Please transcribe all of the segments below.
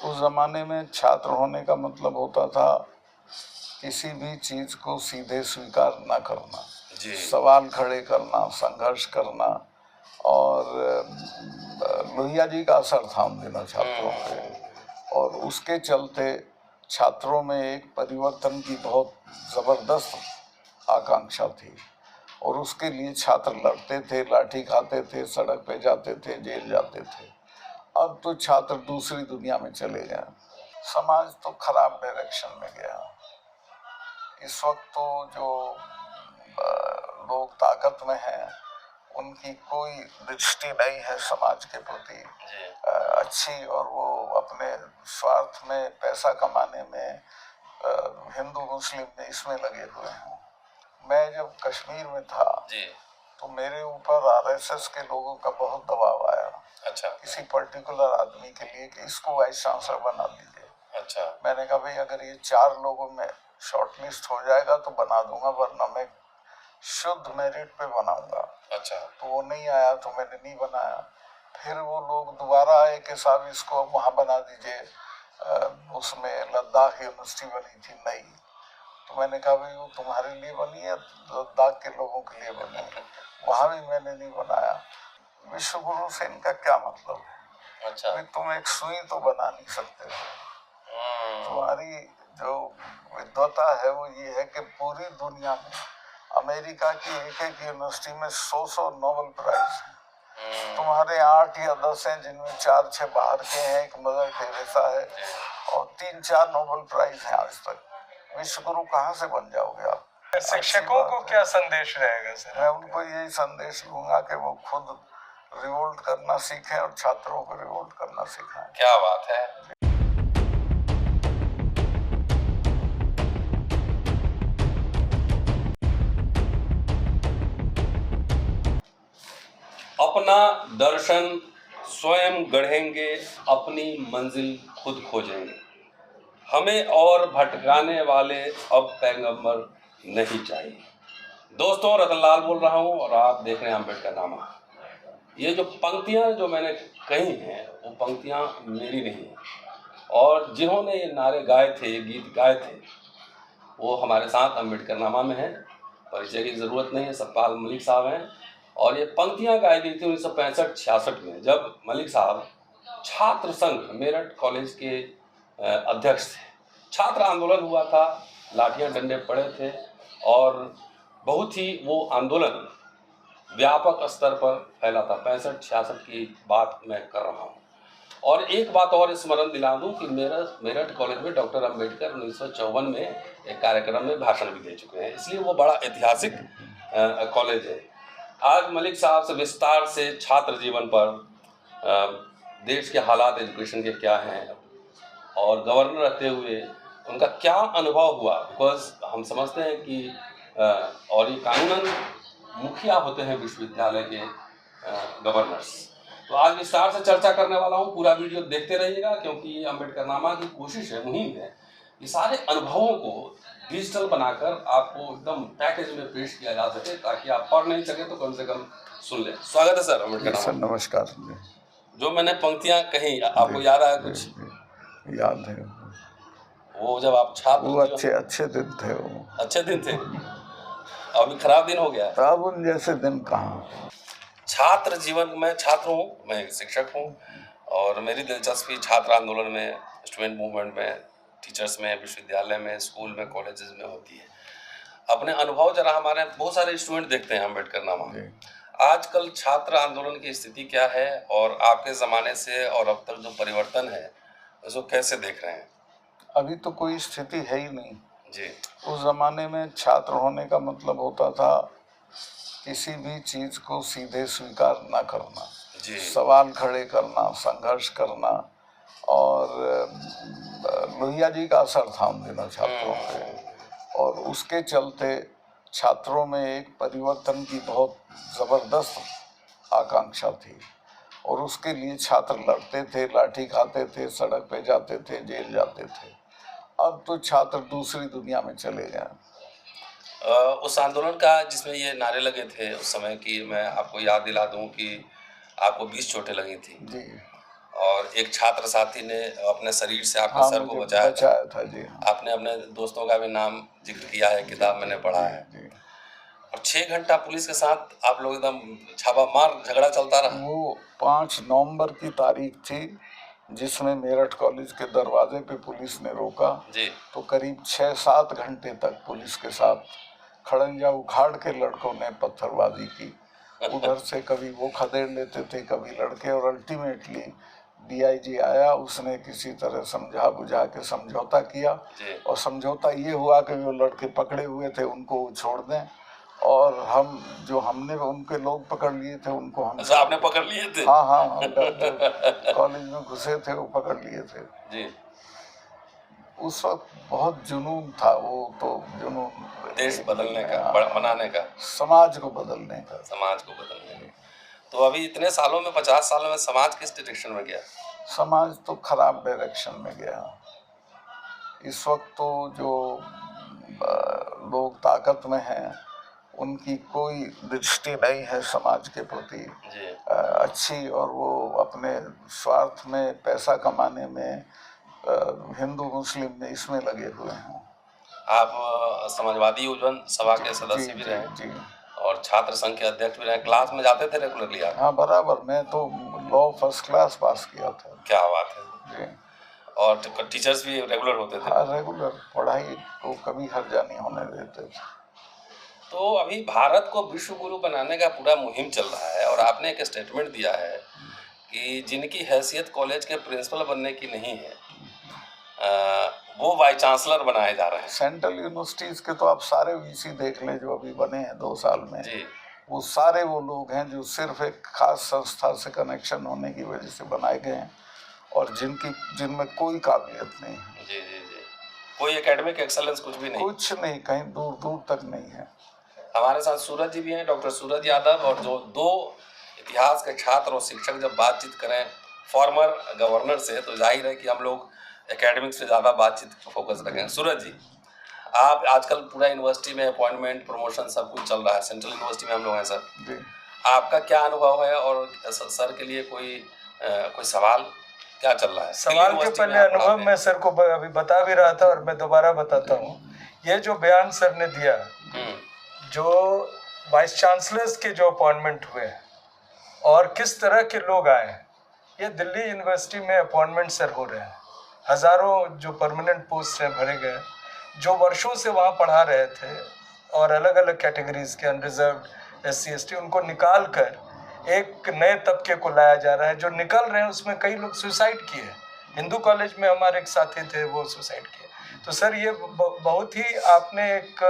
उस ज़माने में छात्र होने का मतलब होता था किसी भी चीज़ को सीधे स्वीकार न करना, सवाल खड़े करना, संघर्ष करना। और लोहिया जी का असर था उन दिनों छात्रों पे, और उसके चलते छात्रों में एक परिवर्तन की बहुत ज़बरदस्त आकांक्षा थी, और उसके लिए छात्र लड़ते थे, लाठी खाते थे, सड़क पे जाते थे, जेल जाते थे। अब तो छात्र दूसरी दुनिया में चले गए। समाज तो खराब डायरेक्शन में गया। इस वक्त तो जो लोग ताकत में हैं उनकी कोई दृष्टि नहीं है समाज के प्रति अच्छी, और वो अपने स्वार्थ में, पैसा कमाने में, हिंदू मुस्लिम में, इसमें लगे हुए हैं। मैं जब कश्मीर में था तो मेरे ऊपर आरएसएस के लोगों का बहुत दबाव आया। अच्छा। किसी पर्टिकुलर आदमी के लिए कि इसको वाइस चांसलर बना दीजिए। अच्छा। मैंने कहा भाई अगर ये 4 लोगों में शॉर्टलिस्ट हो जाएगा तो बना दूंगा, वरना मैं शुद्ध मेरिट पे बनाऊंगा। अच्छा। तो वो नहीं आया तो मैंने नहीं बनाया। फिर वो लोग दोबारा आए कि साहब इसको अब वहाँ बना दीजिए। उसमें लद्दाख यूनिवर्सिटी बनी थी नई, तो मैंने कहा भाई वो तुम्हारे लिए बनी है, लद्दाख के लोगों के लिए बनी है, वहाँ भी मैंने नहीं बनाया। विश्व गुरु से इनका क्या मतलब है? अच्छा। भाई तुम एक सुई तो बना नहीं सकते हो। तुम्हारी जो विद्वता है वो ये है कि पूरी दुनिया में अमेरिका की एक यूनिवर्सिटी में 100 नोबेल प्राइज है। तुम्हारे 8 या 10 हैं, जिनमें 4-6 बाहर के हैं, एक मदर टेरेसा है, और 3-4 नोबेल प्राइज हैं आज तक। विश्व गुरु कहाँ से बन जाओगे आप? शिक्षकों को क्या संदेश रहेगा सर? मैं उनको यही संदेश दूंगा कि वो खुद रिवोल्ट करना सीखें और छात्रों को रिवोल्ट करना सिखाएं। क्या बात है। अपना दर्शन स्वयं गढ़ेंगे, अपनी मंजिल खुद खोजेंगे। हमें और भटकाने वाले अब पैगंबर नहीं चाहिए। दोस्तों, रतनलाल बोल रहा हूँ और आप देख रहे हैं अम्बेडकरनामा। ये जो पंक्तियाँ जो मैंने कही हैं वो पंक्तियाँ मेरी नहीं हैं, और जिन्होंने ये नारे गाए थे, ये गीत गाए थे, वो हमारे साथ अम्बेडकरनामा में हैं। परिचय की ज़रूरत नहीं है, सतपाल मलिक साहब हैं। और ये पंक्तियाँ गाई गई थी 1965-66 में, जब मलिक साहब छात्र संघ मेरठ कॉलेज के अध्यक्ष थे। छात्र आंदोलन हुआ था, लाठियाँ डंडे पड़े थे, और बहुत ही वो आंदोलन व्यापक स्तर पर फैला था। 65-66 की बात मैं कर रहा हूँ। और एक बात और स्मरण दिला दूं कि मेरठ कॉलेज में डॉक्टर अंबेडकर 1954 में एक कार्यक्रम में भाषण भी दे चुके हैं, इसलिए वो बड़ा ऐतिहासिक कॉलेज है। आज मलिक साहब से विस्तार से छात्र जीवन पर, देश के हालात एजुकेशन के क्या हैं, और गवर्नर रहते हुए उनका क्या अनुभव हुआ, बिकॉज हम समझते हैं कि और ये कानूनन मुखिया होते हैं विश्वविद्यालय के गवर्नर्स। तो आज विस्तार से चर्चा करने वाला हूँ, पूरा वीडियो देखते रहिएगा, क्योंकि ये अम्बेडकरनामा की कोशिश है, मुहिम है, ये सारे अनुभवों को डिजिटल बनाकर आपको एकदम पैकेज में पेश किया जा सके, ताकि आप पढ़ नहीं सके तो कम से कम सुन ले। स्वागत है सर अम्बेडकरनामा। सर नमस्कार। जो मैंने पंक्तियाँ कही, आपको याद आया कुछ? याद है। वो जब आप छात्र, वो अच्छे दिन थे, वो अच्छे दिन थे। अभी खराब दिन हो गया। अब उन जैसे दिन कहाँ। छात्र जीवन में, छात्र हूँ, मैं शिक्षक हूँ, और मेरी दिलचस्पी छात्र आंदोलन में, स्टूडेंट मूवमेंट में, टीचर्स में, विश्वविद्यालय में, स्कूल में, कॉलेजेस में होती है। अपने अनुभव जरा, हमारे बहुत सारे स्टूडेंट देखते हैं अम्बेडकरनामा। आजकल छात्र आंदोलन की स्थिति क्या है, और आपके ज़माने से और अब तक जो परिवर्तन है उसको कैसे देख रहे हैं? अभी तो कोई स्थिति है ही नहीं जी। उस ज़माने में छात्र होने का मतलब होता था किसी भी चीज़ को सीधे स्वीकार न करना, सवाल खड़े करना, संघर्ष करना। और लोहिया जी का असर था उन दिनों छात्रों पे, और उसके चलते छात्रों में एक परिवर्तन की बहुत ज़बरदस्त आकांक्षा थी, और उसके लिए छात्र लड़ते थे, लाठी खाते थे, सड़क पे जाते थे, जेल जाते थे। अब तो छात्र दूसरी दुनिया में चले गए। उस आंदोलन का जिसमें ये नारे लगे थे उस समय की, मैं आपको याद दिला दूं कि आपको 20 चोटें लगी थी जी, और एक छात्र साथी ने अपने शरीर से आपके हाँ, सर को मुझे बचाया था जी। आपने अपने दोस्तों का भी नाम जिक्र किया है, किताब मैंने पढ़ा है। जी। और 6 घंटा पुलिस के साथ आप लोग एकदम छापामार झगड़ा चलता रहा। वो 5 नवंबर की तारीख थी जिसमें मेरठ कॉलेज के दरवाजे पे पुलिस ने रोका जी। तो करीब 6-7 घंटे तक पुलिस के साथ खड़ंजा उखाड़ के लड़कों ने पत्थरबाजी की। उधर से कभी वो खदेड़ लेते थे, कभी लड़के, और अल्टीमेटली डीआईजी आया, उसने किसी तरह समझा बुझा के समझौता किया और समझौता ये हुआ कि वो लड़के पकड़े हुए थे उनको छोड़ दें और हमने उनके लोग पकड़ लिए थे उनको हम। अच्छा, आपने पकड़ लिए थे? हाँ, हम कॉलेज में घुसे थे वो पकड़ लिए थे जी। उस वक्त बहुत जुनून था, वो तो जुनून देश बदलने का, बनाने का, समाज को बदलने का। तो अभी इतने सालों में, 50 सालों में समाज किस डायरेक्शन में गया? समाज तो खराब डायरेक्शन में गया। इस वक्त तो जो लोग ताकत में हैं उनकी कोई दृष्टि नहीं है समाज के प्रति अच्छी, और वो अपने स्वार्थ में, पैसा कमाने में, हिंदू मुस्लिम में, इसमें लगे हुए हैं। आप समाजवादी युवजन सभा के सदस्य भी रहे जी और छात्र संघ के अध्यक्ष भी रहे। क्लास में जाते थे रेगुलरली आप? हाँ, बराबर। मैं तो लॉ फर्स्ट क्लास पास किया था। क्या बात है जी। और टीचर्स भी रेगुलर होते थे? हाँ, रेगुलर। पढ़ाई को कभी हर्जा नहीं होने देते थे। तो अभी भारत को विश्व गुरु बनाने का पूरा मुहिम चल रहा है और आपने एक स्टेटमेंट दिया है कि जिनकी हैसियत कॉलेज के प्रिंसिपल बनने की नहीं है वो वाइस चांसलर बनाए जा रहे हैं। सेंट्रल यूनिवर्सिटीज के तो आप सारे वीसी देख लें जो अभी बने हैं 2 साल में जी। वो सारे वो लोग हैं जो सिर्फ एक खास संस्था से कनेक्शन होने की वजह से बनाए गए हैं और जिनमें कोई काबिलियत नहीं है। जी जी जी। कोई एकेडमिक एक्सेलेंस कुछ भी नहीं? कुछ नहीं, कहीं दूर दूर तक नहीं है। हमारे साथ सूरज जी भी हैं, डॉक्टर सूरज यादव, और जो 2 इतिहास के छात्र और शिक्षक जब बातचीत करें फॉर्मर गवर्नर से तो जाहिर है कि हम लोग एकेडमिक से ज़्यादा बातचीत फोकस रखें। सूरज जी, आप आजकल पूरा यूनिवर्सिटी में अपॉइंटमेंट, प्रमोशन सब कुछ चल रहा है, सेंट्रल यूनिवर्सिटी में हम लोग हैं सर जी। आपका क्या अनुभव है और सर के लिए कोई सवाल क्या चल रहा है? सवाल के पहले अनुभव मैं सर को अभी बता भी रहा था और मैं दोबारा बताता हूँ। ये जो बयान सर ने दिया, जो वाइस चांसलर्स के जो अपॉइंटमेंट हुए और किस तरह के लोग आए, ये दिल्ली यूनिवर्सिटी में अपॉइंटमेंट सर हो रहे हैं। हजारों जो परमानेंट पोस्ट हैं भरे गए, जो वर्षों से वहाँ पढ़ा रहे थे और अलग अलग कैटेगरीज के अनरिजर्व्ड SC ST उनको निकाल कर एक नए तबके को लाया जा रहा है। जो निकल रहे हैं उसमें कई लोग सुसाइड किए। हिंदू कॉलेज में हमारे एक साथी थे, वो सुसाइड किए। तो सर ये बहुत ही आपने एक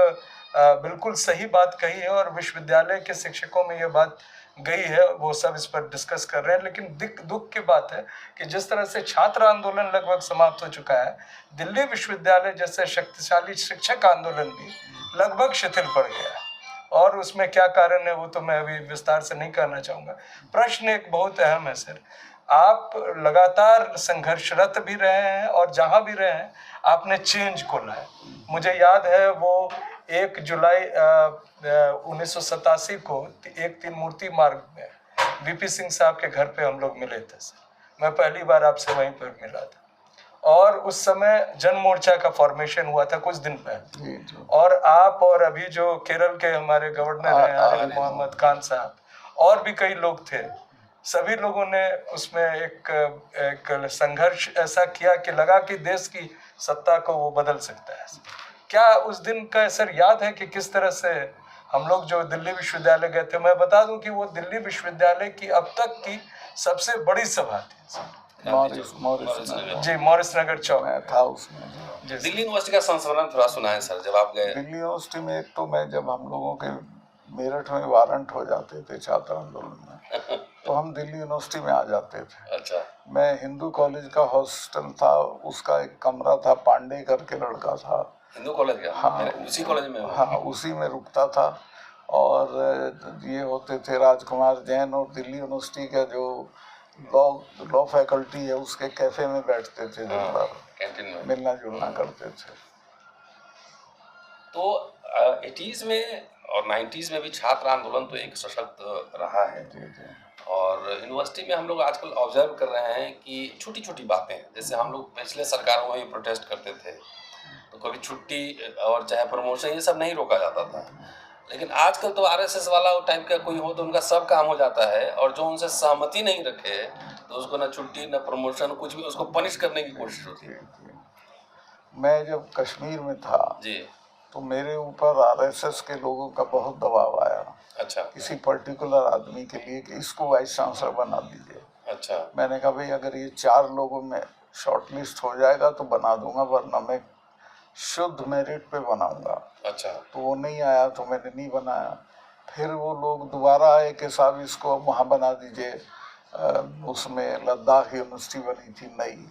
बिल्कुल सही बात कही है और विश्वविद्यालय के शिक्षकों में ये बात गई है, वो सब इस पर डिस्कस कर रहे हैं। लेकिन दुख की बात है कि जिस तरह से छात्र आंदोलन लगभग समाप्त हो चुका है, दिल्ली विश्वविद्यालय जैसे शक्तिशाली शिक्षक आंदोलन भी लगभग शिथिल पड़ गया है। और उसमें क्या कारण है वो तो मैं अभी विस्तार से नहीं कहना चाहूँगा। प्रश्न एक बहुत अहम है सर, आप लगातार संघर्षरत भी रहे हैं और जहाँ भी रहे हैं आपने चेंज को लाया। मुझे याद है वो 1 जुलाई 1987 को 1 मूर्ति मार्ग में VP सिंह साहब के घर पे हम लोग मिले थे सर। मैं पहली बार आपसे वहीं पर मिला था और उस समय जन मोर्चा का फॉर्मेशन हुआ था कुछ दिन पहले, और आप और अभी जो केरल के हमारे गवर्नर हैं आरिफ मोहम्मद खान साहब और भी कई लोग थे, सभी लोगों ने उसमें एक संघर्ष ऐसा किया कि लगा कि देश की सत्ता को वो बदल सकता है। क्या उस दिन का सर याद है कि किस तरह से हम लोग जो दिल्ली विश्वविद्यालय गए थे? मैं बता दूं कि वो दिल्ली विश्वविद्यालय की अब तक की सबसे बड़ी सभा थी मॉरिस नगर चौक था उसमें। दिल्ली यूनिवर्सिटी का संस्मरण थोड़ा सुनाएं सर, जब आप गए। दिल्ली यूनिवर्सिटी में एक तो मैं जब हम लोगों के मेरठ में वारंट हो जाते थे छात्र आंदोलन में तो हम दिल्ली यूनिवर्सिटी में आ जाते थे। अच्छा। मैं हिंदू कॉलेज का हॉस्टल था, उसका एक कमरा था, पांडे करके लड़का था हिंदू कॉलेज का। हाँ, उसी कॉलेज में। हाँ, उसी में रुकता था। और ये होते थे राजकुमार जैन, और दिल्ली यूनिवर्सिटी का जो लॉ फैकल्टी है उसके कैफे में बैठते थे, कैंटीन में मिलना जुलना करते थे। तो 80s में और 90s में भी छात्र आंदोलन तो एक सशक्त रहा है। और यूनिवर्सिटी में हम लोग आजकल ऑब्जर्व कर रहे हैं कि छोटी छोटी बातें, जैसे हम लोग पिछले सरकारों में भी प्रोटेस्ट करते थे तो कभी छुट्टी और चाहे प्रमोशन ये सब नहीं रोका जाता था, लेकिन आजकल तो आरएसएस वाला टाइप का कोई हो तो उनका सब काम हो जाता है, और जो उनसे सहमति नहीं रखे तो उसको ना छुट्टी ना प्रमोशन कुछ भी, उसको पनिश करने की कोशिश होती है। मैं जब कश्मीर में था जी। तो मेरे ऊपर आरएसएस के लोगों का बहुत दबाव आया। अच्छा। किसी पर्टिकुलर आदमी के लिए कि इसको वाइस चांसलर बना दीजिए। अच्छा। मैंने कहा भाई अगर ये 4 लोगों में शॉर्टलिस्ट हो जाएगा तो बना दूंगा, वरना मैं शुद्ध मेरिट पे बनाऊंगा। अच्छा। तो वो नहीं आया तो मैंने नहीं बनाया। फिर वो लोग दोबारा आए कि साहब इसको वहाँ बना दीजिए, उसमें लद्दाख यूनिवर्सिटी बनी थी नई,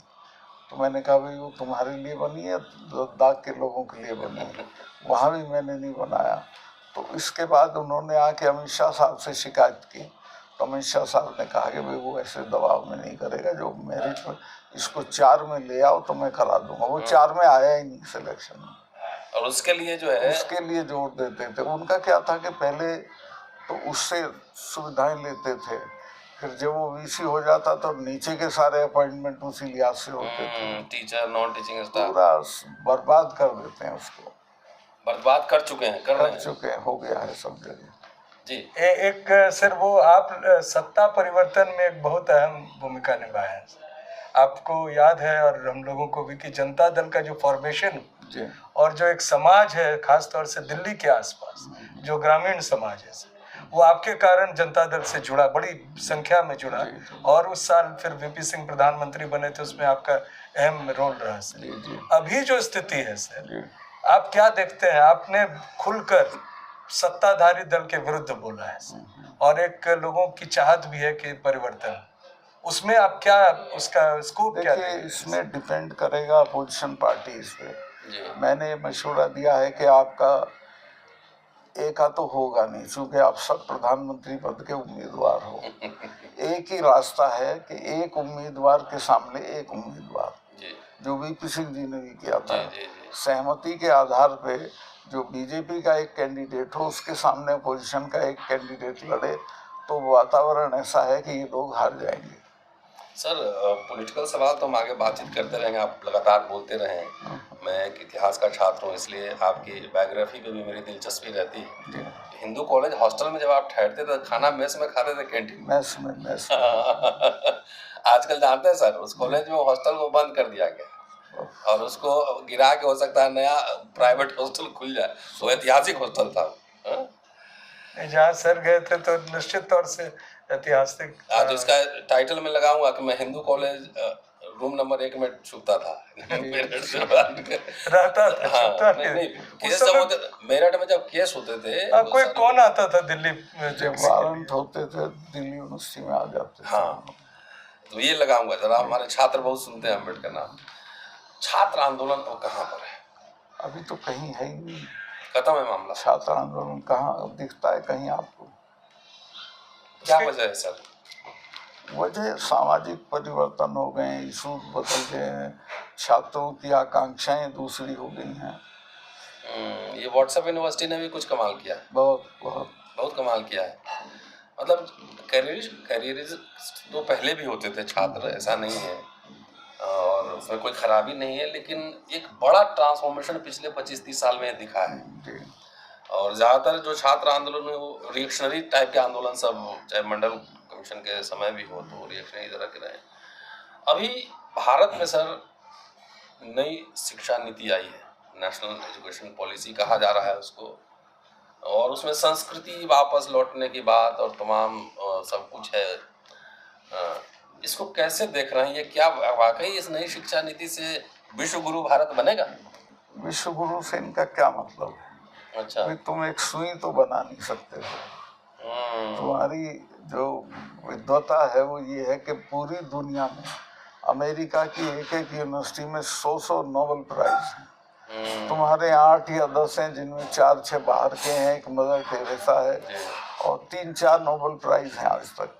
तो मैंने कहा भाई वो तुम्हारे लिए बनी है, लद्दाख के लोगों के लिए बनी है, वहाँ भी मैंने नहीं बनाया। तो इसके बाद उन्होंने आके अमित शाह साहब से शिकायत की, तो अमित शाह साहब ने कहा कि भाई वो ऐसे दबाव में नहीं करेगा, जो मेरिट में इसको 4 में ले आओ तो मैं करा दूंगा। वो 4 में आया ही नहीं सिलेक्शन में, और उसके लिए जो है उसके लिए जोर देते थे। उनका क्या था कि पहले तो उससे सुविधाएं लेते थे, फिर जब वो वीसी हो जाता तो नीचे के सारे अपॉइंटमेंट उसी लिहाज से होते थे। टीचर नॉन टीचिंग स्टाफ पूरा बर्बाद कर देते हैं उसको। बर्बाद कर चुके हैं, कर चुके हैं, हो गया है सब जगह। जी। एक सर वो आप सत्ता परिवर्तन में एक बहुत अहम भूमिका निभाए हैं, आपको याद है और हम लोगों को भी, कि जनता दल का जो फॉर्मेशन और जो एक समाज है खासतौर से दिल्ली के आसपास जो ग्रामीण समाज है, वो आपके कारण जनता दल से जुड़ा, बड़ी संख्या में जुड़ा, और उस साल फिर वीपी सिंह प्रधानमंत्री बने थे, उसमें आपका अहम रोल रहा सर। अभी जो स्थिति है सर, आप क्या देखते हैं? आपने खुलकर सत्ताधारी दल के विरुद्ध बोला है और एक लोगों की चाहत भी है कि परिवर्तन, उसमें आप क्या, उसका स्कोप क्या देखिए? इसमें डिपेंड करेगा अपोजिशन पार्टीज पे। मैंने मशवरा दिया है कि आपका एक तो होगा नहीं, क्योंकि आप सब प्रधानमंत्री पद के उम्मीदवार हो। एक ही रास्ता है कि एक उम्मीदवार के सामने एक उम्मीदवार, जो वीपी सिंह जी ने भी किया था, सहमति के आधार पे जो बीजेपी का एक कैंडिडेट हो उसके सामने अपोजिशन का एक कैंडिडेट लड़े, तो वातावरण ऐसा है कि ये लोग हार जाएंगे। सर, पॉलिटिकल सवाल तो हम आगे बातचीत करते रहेंगे, आप लगातार बोलते रहें। मैं एक इतिहास का छात्र हूँ, इसलिए आपकी बायोग्राफी पे भी मेरी दिलचस्पी रहती है। हिंदू कॉलेज हॉस्टल में जब आप ठहरते थे, खाना मेस में खाते थे कैंटीन में? आजकल जानते हैं सर, उस कॉलेज में हॉस्टल को बंद कर दिया गया और उसको गिरा के हो सकता है नया प्राइवेट हॉस्टल खुल जाए। वो ऐतिहासिक हॉस्टल था। जहाँ सर गए थे तो निश्चित तौर से ऐतिहासिक। तो इसका टाइटल में लगाऊंगा कि मैं हिंदू कॉलेज रूम नंबर 1 में छुपता था। रहता था। हाँ, नहीं, केस जब होते, मेरठ में जब केस होते थे, कोई कौन आता था दिल्ली में, जब वारंट होते थे दिल्ली यूनिवर्सिटी में आ जाते थे। हाँ, तो ये लगाऊंगा जरा, हमारे छात्र बहुत सुनते हैं अम्बेडकर नाम। छात्र आंदोलन तो कहाँ पर है? अभी तो कहीं है ही नहीं, खत्म है मामला। छात्र आंदोलन कहाँ दिखता है कहीं आपको? क्या वजह है सर? वजह सामाजिक परिवर्तन हो गए, इशू बदल गए हैं, छात्रों की आकांक्षाएं दूसरी हो गई हैं। ये व्हाट्सएप यूनिवर्सिटी ने भी कुछ कमाल किया है, बहुत कमाल किया है। मतलब कैरियर तो पहले भी होते थे छात्र, ऐसा नहीं है, और उसमें कोई खराबी नहीं है, लेकिन एक बड़ा ट्रांसफॉर्मेशन पिछले 25-30 साल में दिखा है। और ज़्यादातर जो छात्र आंदोलन है वो रिएक्शनरी टाइप के आंदोलन सब, चाहे मंडल कमीशन के समय भी हो तो रिएक्शनरी तरह के रहे। अभी भारत में सर नई शिक्षा नीति आई है, नेशनल एजुकेशन पॉलिसी कहा जा रहा है उसको, और उसमें संस्कृति वापस लौटने की बात और तमाम सब कुछ है। इसको कैसे देख रहे हैं? ये क्या वाकई इस नई शिक्षा नीति से विश्व गुरु भारत बनेगा? विश्व गुरु से इनका क्या मतलब है? अच्छा, तुम एक सुई तो बना नहीं सकते हो। तुम्हारी जो विद्वता है वो ये है कि पूरी दुनिया में अमेरिका की एक यूनिवर्सिटी में 100 नोबेल प्राइज हैं। तुम्हारे 8 या 10 हैं, जिनमें 4-6 बाहर के हैं, एक मदर टेरेसा है, और 3-4 नोबेल प्राइज हैं आज तक।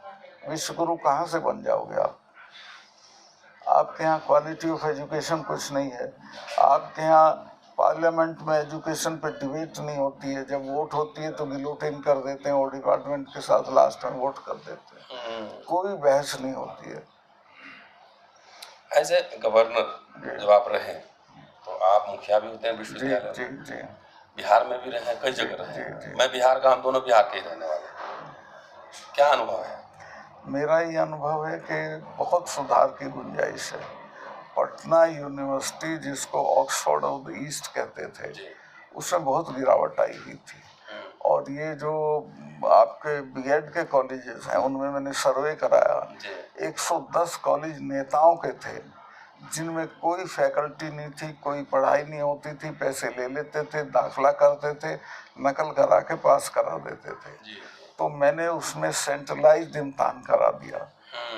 विश्व गुरु कहाँ से बन जाओगे आप? आपके यहाँ क्वालिटी ऑफ एजुकेशन कुछ नहीं है। आपके यहाँ पार्लियामेंट में एजुकेशन पे डिबेट नहीं होती है, जब वोट होती है तो गिलोटिन कर देते हैं और डिपार्टमेंट के साथ लास्ट में वोट कर देते हैं। कोई बहस नहीं होती है। एज ए गवर्नर जब आप रहे तो आप मुखिया भी होते हैं विश्वविद्यालय जी में, जी बिहार में भी रहे हैं, कई जगह रहे जी हैं। जी। मैं बिहार का, हम दोनों बिहार के ही रहने वाले हैं। क्या अनुभव है? मेरा ये अनुभव है कि बहुत सुधार की गुंजाइश है। पटना यूनिवर्सिटी, जिसको ऑक्सफोर्ड ऑफ द ईस्ट कहते थे, उसमें बहुत गिरावट आई हुई थी। और ये जो आपके बीएड के कॉलेजेस हैं, उनमें मैंने सर्वे कराया, 110 कॉलेज नेताओं के थे, जिनमें कोई फैकल्टी नहीं थी, कोई पढ़ाई नहीं होती थी, पैसे ले लेते थे, दाखिला करते थे, नकल करा के पास करा देते थे। तो मैंने उसमें सेंट्रलाइज्ड इम्तहान करा दिया,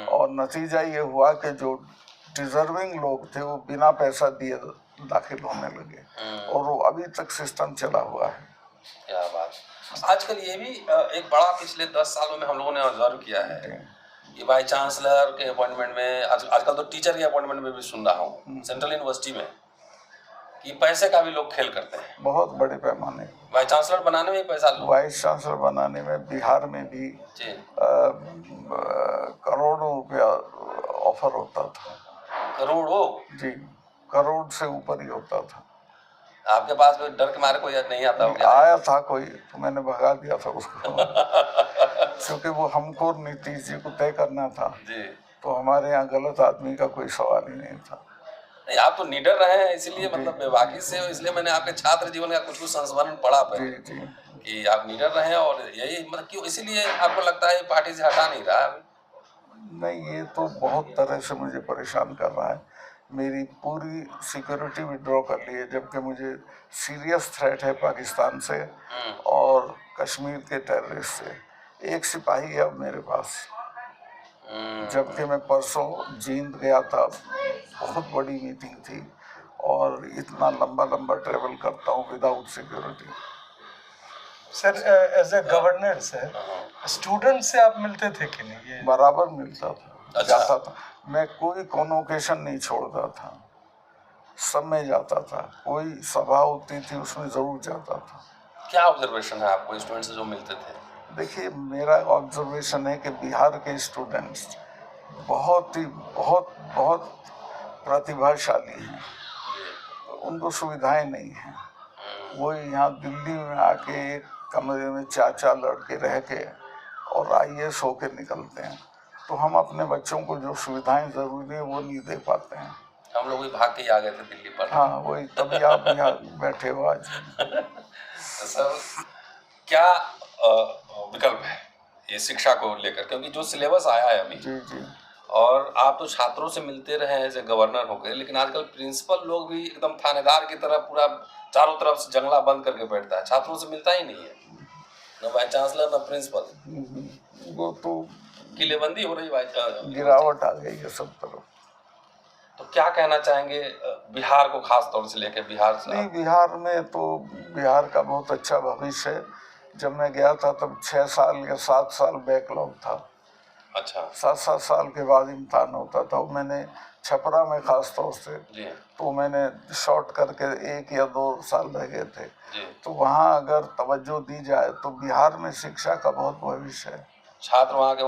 और नतीजा ये हुआ कि जो डिजर्विंग लोग थे वो बिना पैसा दिए दाखिल होने लगे, और वो अभी तक सिस्टम चला हुआ है। क्या बात। आजकल ये भी एक बड़ा पिछले 10 सालों में हम लोगों ने ऑब्जर्व किया है कि वाइस चांसलर के अपॉइंटमेंट में, आजकल तो टीचर के अपॉइंटमेंट में भी सुन रहा हूँ सेंट्रल यूनिवर्सिटी में, कि पैसे का भी लोग खेल करते हैं बहुत बड़े पैमाने। वाइस चांसलर बनाने में ही पैसा लो। वाइस चांसलर बनाने में बिहार में भी करोड़ों रुपया ऑफर होता था। करोड़ों? जी, करोड़ से ऊपर ही होता था। आपके पास में डर के मारे कोई नहीं आता हो क्या? आया था कोई, तो मैंने भगा दिया था उसको क्योंकि वो हमको नीतीश जी को तय करना था जी। तो हमारे यहाँ गलत आदमी का कोई सवाल ही नहीं था। नहीं, आप तो निडर रहे हैं, इसीलिए मतलब बेबाकी से, इसलिए मैंने आपके छात्र जीवन का कुछ संस्मरण पढ़ा जी जी, कि आप निडर रहे, और यही मतलब क्यों, इसीलिए आपको लगता है पार्टी से हटा नहीं रहा? नहीं, ये तो बहुत तरह से मुझे परेशान कर रहा है। मेरी पूरी सिक्योरिटी विड्रॉ कर ली है, जबकि मुझे सीरियस थ्रेट है पाकिस्तान से और कश्मीर के टेररिस्ट से। एक सिपाही है अब मेरे पास, जबकि मैं परसों जींद गया था, बहुत बड़ी मीटिंग थी, और इतना लंबा लंबा ट्रेवल करता हूँ without security. Sir, as a governor sir, student से आप मिलते थे कि नहीं? ये बराबर मिलता था। अच्छा। जाता था, मैं कोई कॉन्वोकेशन नहीं छोड़ता था, सब में जाता था। कोई सभा होती थी उसमें जरूर जाता था। क्या ऑब्जर्वेशन है आपको स्टूडेंट से जो मिलते थे? देखिए, मेरा ऑब्जर्वेशन है कि बिहार के स्टूडेंट्स बहुत बहुत प्रतिभाशाली हैं, उनको सुविधाएं नहीं हैं। वो यहाँ दिल्ली में आके एक कमरे में 4-4 लड़के रह के और IAS होके निकलते हैं, तो हम अपने बच्चों को जो सुविधाएं जरूरी है वो नहीं दे पाते हैं। हम लोग भी भाग के आ गए थे दिल्ली पर। हाँ, वही, तभी आप यहाँ बैठे हो आज। सर, क्या विकल्प है ये शिक्षा को लेकर, क्योंकि जो सिलेबस आया है अभी, जी जी, और आप तो छात्रों से मिलते रहे हैं एज गवर्नर हो गए, लेकिन आजकल प्रिंसिपल लोग भी एकदम थानेदार की तरह पूरा चारों तरफ से जंगला बंद करके बैठता है, छात्रों से मिलता ही नहीं है, न वाइस चांसलर न प्रिंसिपल। वो तो किलेबंदी हो रही है, गिरावट आ गई है सब तरफ। तो क्या कहना चाहेंगे बिहार को खास तौर से लेकर? बिहार से नहीं, बिहार में तो बिहार का बहुत अच्छा भविष्य है। जब मैं गया था तब 6 साल या 7 साल बैकलॉग था। अच्छा। 7-7 साल के बाद इम्तहान होता था। मैंने छपरा में खास तौर से जी। तो मैंने शॉर्ट करके 1 या 2 साल रह गए थे। जी। तो वहाँ अगर तवज्जो दी जाए तो बिहार में शिक्षा का बहुत भविष्य है। छात्र वहाँ के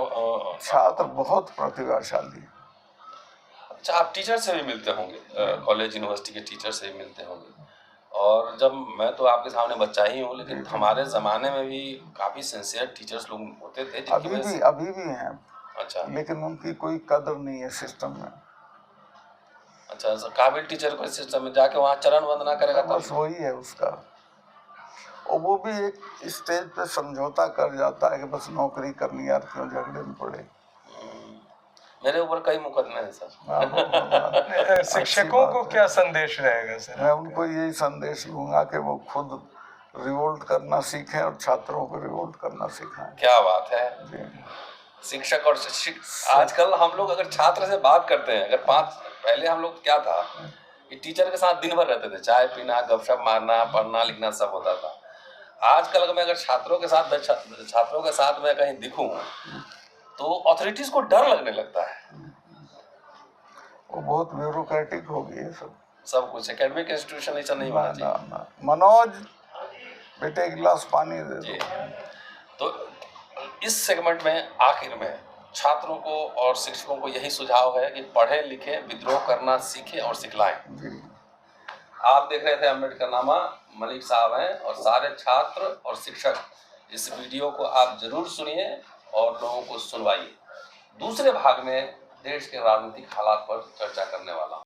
छात्र बहुत प्रतिभाशाली। अच्छा, आप टीचर से भी मिलते होंगे, कॉलेज यूनिवर्सिटी के टीचर से भी मिलते होंगे, और जब मैं तो आपके सामने बच्चा ही हूँ, लेकिन हमारे ज़माने में भी काफ़ी सिंसियर टीचर्स लोग होते थे। अभी भी हैं। अच्छा। लेकिन उनकी कोई कदर नहीं है सिस्टम में। अच्छा, काबिल टीचर को सिस्टम में जाके वहाँ चरण वंदना करेगा तब? बस वही है उसका। और वो भी एक स्टेज पे समझौता कर जाता है कि बस नौकरी करनी, यार क्यों झगड़े में पड़े। मेरे ऊपर कई मुकदमे हैं सर। शिक्षकों को क्या संदेश रहेगा सर? मैं उनको यही संदेश दूंगा कि वो खुद रिवोल्ट करना सीखें और छात्रों को रिवोल्ट करना सिखाएं। क्या बात है। जी। शिक्षक और आजकल हम लोग अगर छात्र से बात करते हैं, अगर पहले हम लोग क्या था कि टीचर के साथ दिन भर रहते थे, चाय पीना, गपशप मारना, पढ़ना लिखना सब होता था। आजकल अगर मैं छात्रों के साथ मैं कहीं दिखूं तो अथॉरिटीज को डर लगने लगता है। वो बहुत ब्यूरोक्रेटिक हो गई है सब कुछ। एकेडमिक इंस्टीट्यूशन ऐसा नहीं होना चाहिए। मनोज, बेटे एक गिलास पानी दे दो। तो इस सेगमेंट में आखिर में छात्रों को और शिक्षकों को यही सुझाव है कि पढ़ें लिखें, विद्रोह करना सीखें और सिखलाएं। आप देख रहे थे अम्बेडकरनामा, मलिक साहब हैं और सारे छात्र और शिक्षक इस वीडियो को आप जरूर सुनिए और लोगों को सुनवाइए। दूसरे भाग में देश के राजनीतिक हालात पर चर्चा करने वाला हूं।